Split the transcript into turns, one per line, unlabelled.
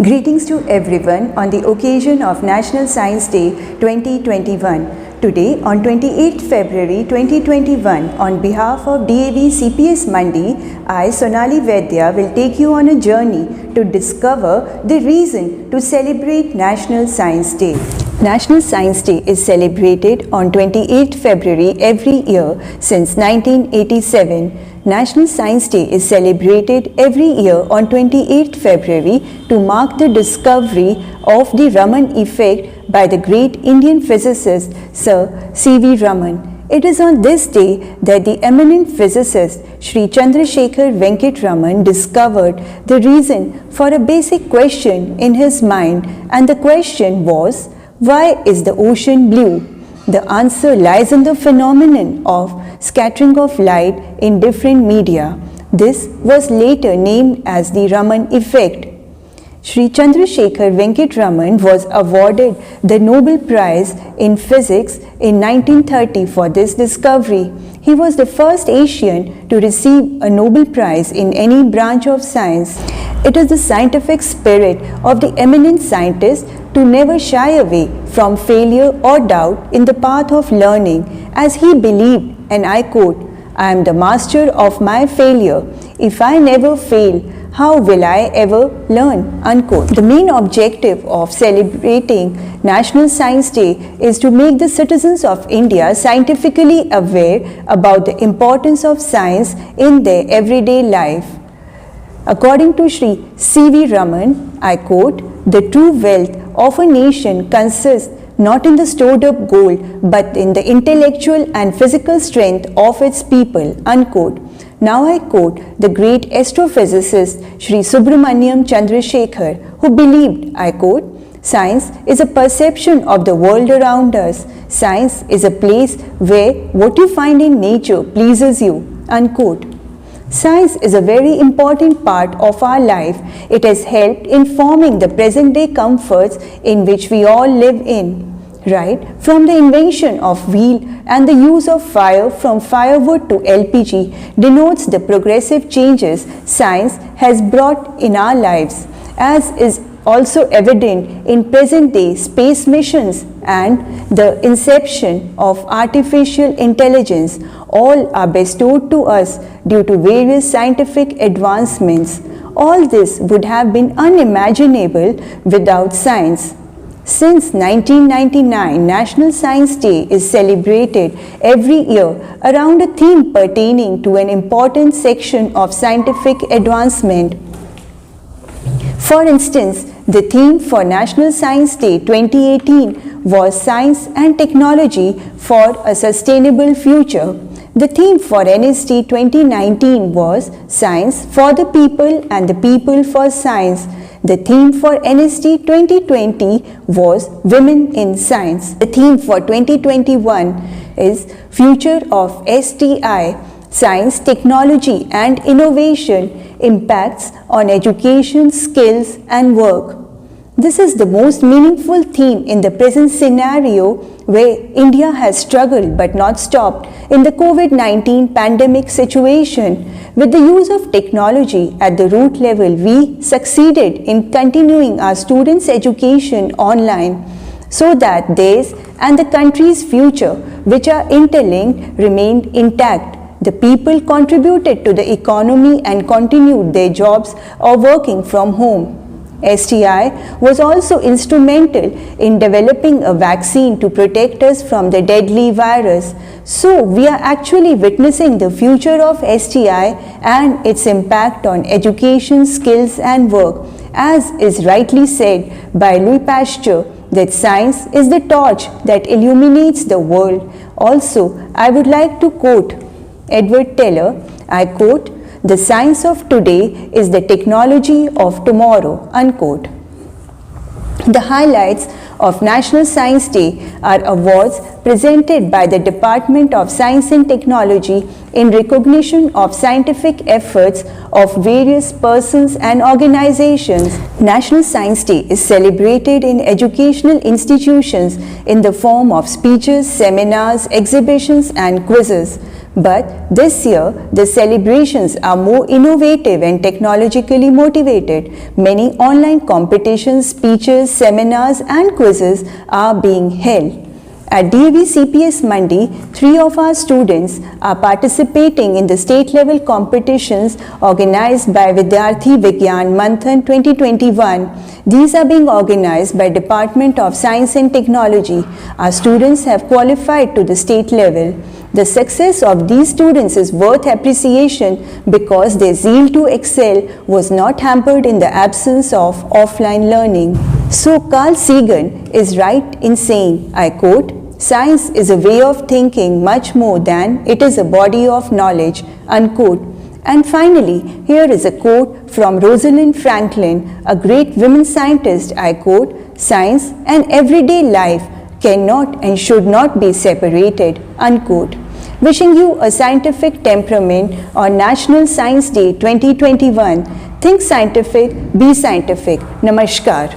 Greetings to everyone on the occasion of National Science Day 2021. Today, on 28th February 2021, on behalf of DAV CPS Mandi, I, Sonali Vaidya, will take you on a journey to discover the reason to celebrate National Science Day. National Science Day is celebrated on 28th February every year since 1987. National Science Day is celebrated every year on 28th February to mark the discovery of the Raman effect by the great Indian physicist Sir C.V. Raman. It is on this day that the eminent physicist Sri Chandrasekhar Venkat Raman discovered the reason for a basic question in his mind, and the question was, why is the ocean blue? The answer lies in the phenomenon of scattering of light in different media. This was later named as the Raman effect. Sri Chandrasekhar Venkat Raman was awarded the Nobel Prize in Physics in 1930 for this discovery. He was the first Asian to receive a Nobel Prize in any branch of science. It is the scientific spirit of the eminent scientist to never shy away from failure or doubt in the path of learning, as he believed, and I quote, "I am the master of my failure. If I never fail, how will I ever learn?" Unquote. The main objective of celebrating National Science Day is to make the citizens of India scientifically aware about the importance of science in their everyday life. According to Sri C.V. Raman, I quote, "The true wealth of a nation consists not in the stored up gold but in the intellectual and physical strength of its people." Unquote. Now I quote the great astrophysicist Sri Subramaniam Chandrasekhar, who believed, I quote, "Science is a perception of the world around us. Science is a place where what you find in nature pleases you." Unquote. Science is a very important part of our life. It has helped in forming the present day comforts in which we all live in. Right from the invention of wheel and the use of fire from firewood to LPG denotes the progressive changes science has brought in our lives, as is also evident in present day space missions and the inception of artificial intelligence. All are bestowed to us due to various scientific advancements. All this would have been unimaginable without science. Since 1999, National Science Day is celebrated every year around a theme pertaining to an important section of scientific advancement. For instance, the theme for National Science Day 2018 was Science and Technology for a Sustainable Future. The theme for NST 2019 was Science for the People and the People for Science. The theme for NST 2020 was Women in Science. The theme for 2021 is Future of STI, Science, Technology and Innovation, Impacts on Education, Skills and Work. This is the most meaningful theme in the present scenario where India has struggled but not stopped in the COVID-19 pandemic situation. With the use of technology at the root level, we succeeded in continuing our students' education online so that theirs and the country's future, which are interlinked, remained intact. The people contributed to the economy and continued their jobs or working from home. STI was also instrumental in developing a vaccine to protect us from the deadly virus. So we are actually witnessing the future of STI and its impact on education, skills and work, as is rightly said by Louis Pasteur, that science is the torch that illuminates the world. Also, I would like to quote Edward Teller, I quote, "The science of today is the technology of tomorrow." Unquote. The highlights of National Science Day are awards presented by the Department of Science and Technology in recognition of scientific efforts of various persons and organizations. National Science Day is celebrated in educational institutions in the form of speeches, seminars, exhibitions, and quizzes. But this year, the celebrations are more innovative and technologically motivated. Many online competitions, speeches, seminars, and quizzes are being held. At DAV CPS Mandi, 3 of our students are participating in the state-level competitions organized by Vidyarthi Vigyan Manthan 2021. These are being organized by Department of Science and Technology. Our students have qualified to the state level. The success of these students is worth appreciation because their zeal to excel was not hampered in the absence of offline learning. So Carl Sagan is right in saying, I quote, "Science is a way of thinking much more than it is a body of knowledge," unquote. And finally, here is a quote from Rosalind Franklin, a great women scientist, I quote, "Science and everyday life cannot and should not be separated," unquote. Wishing you a scientific temperament on National Science Day 2021. Think scientific, be scientific. Namaskar.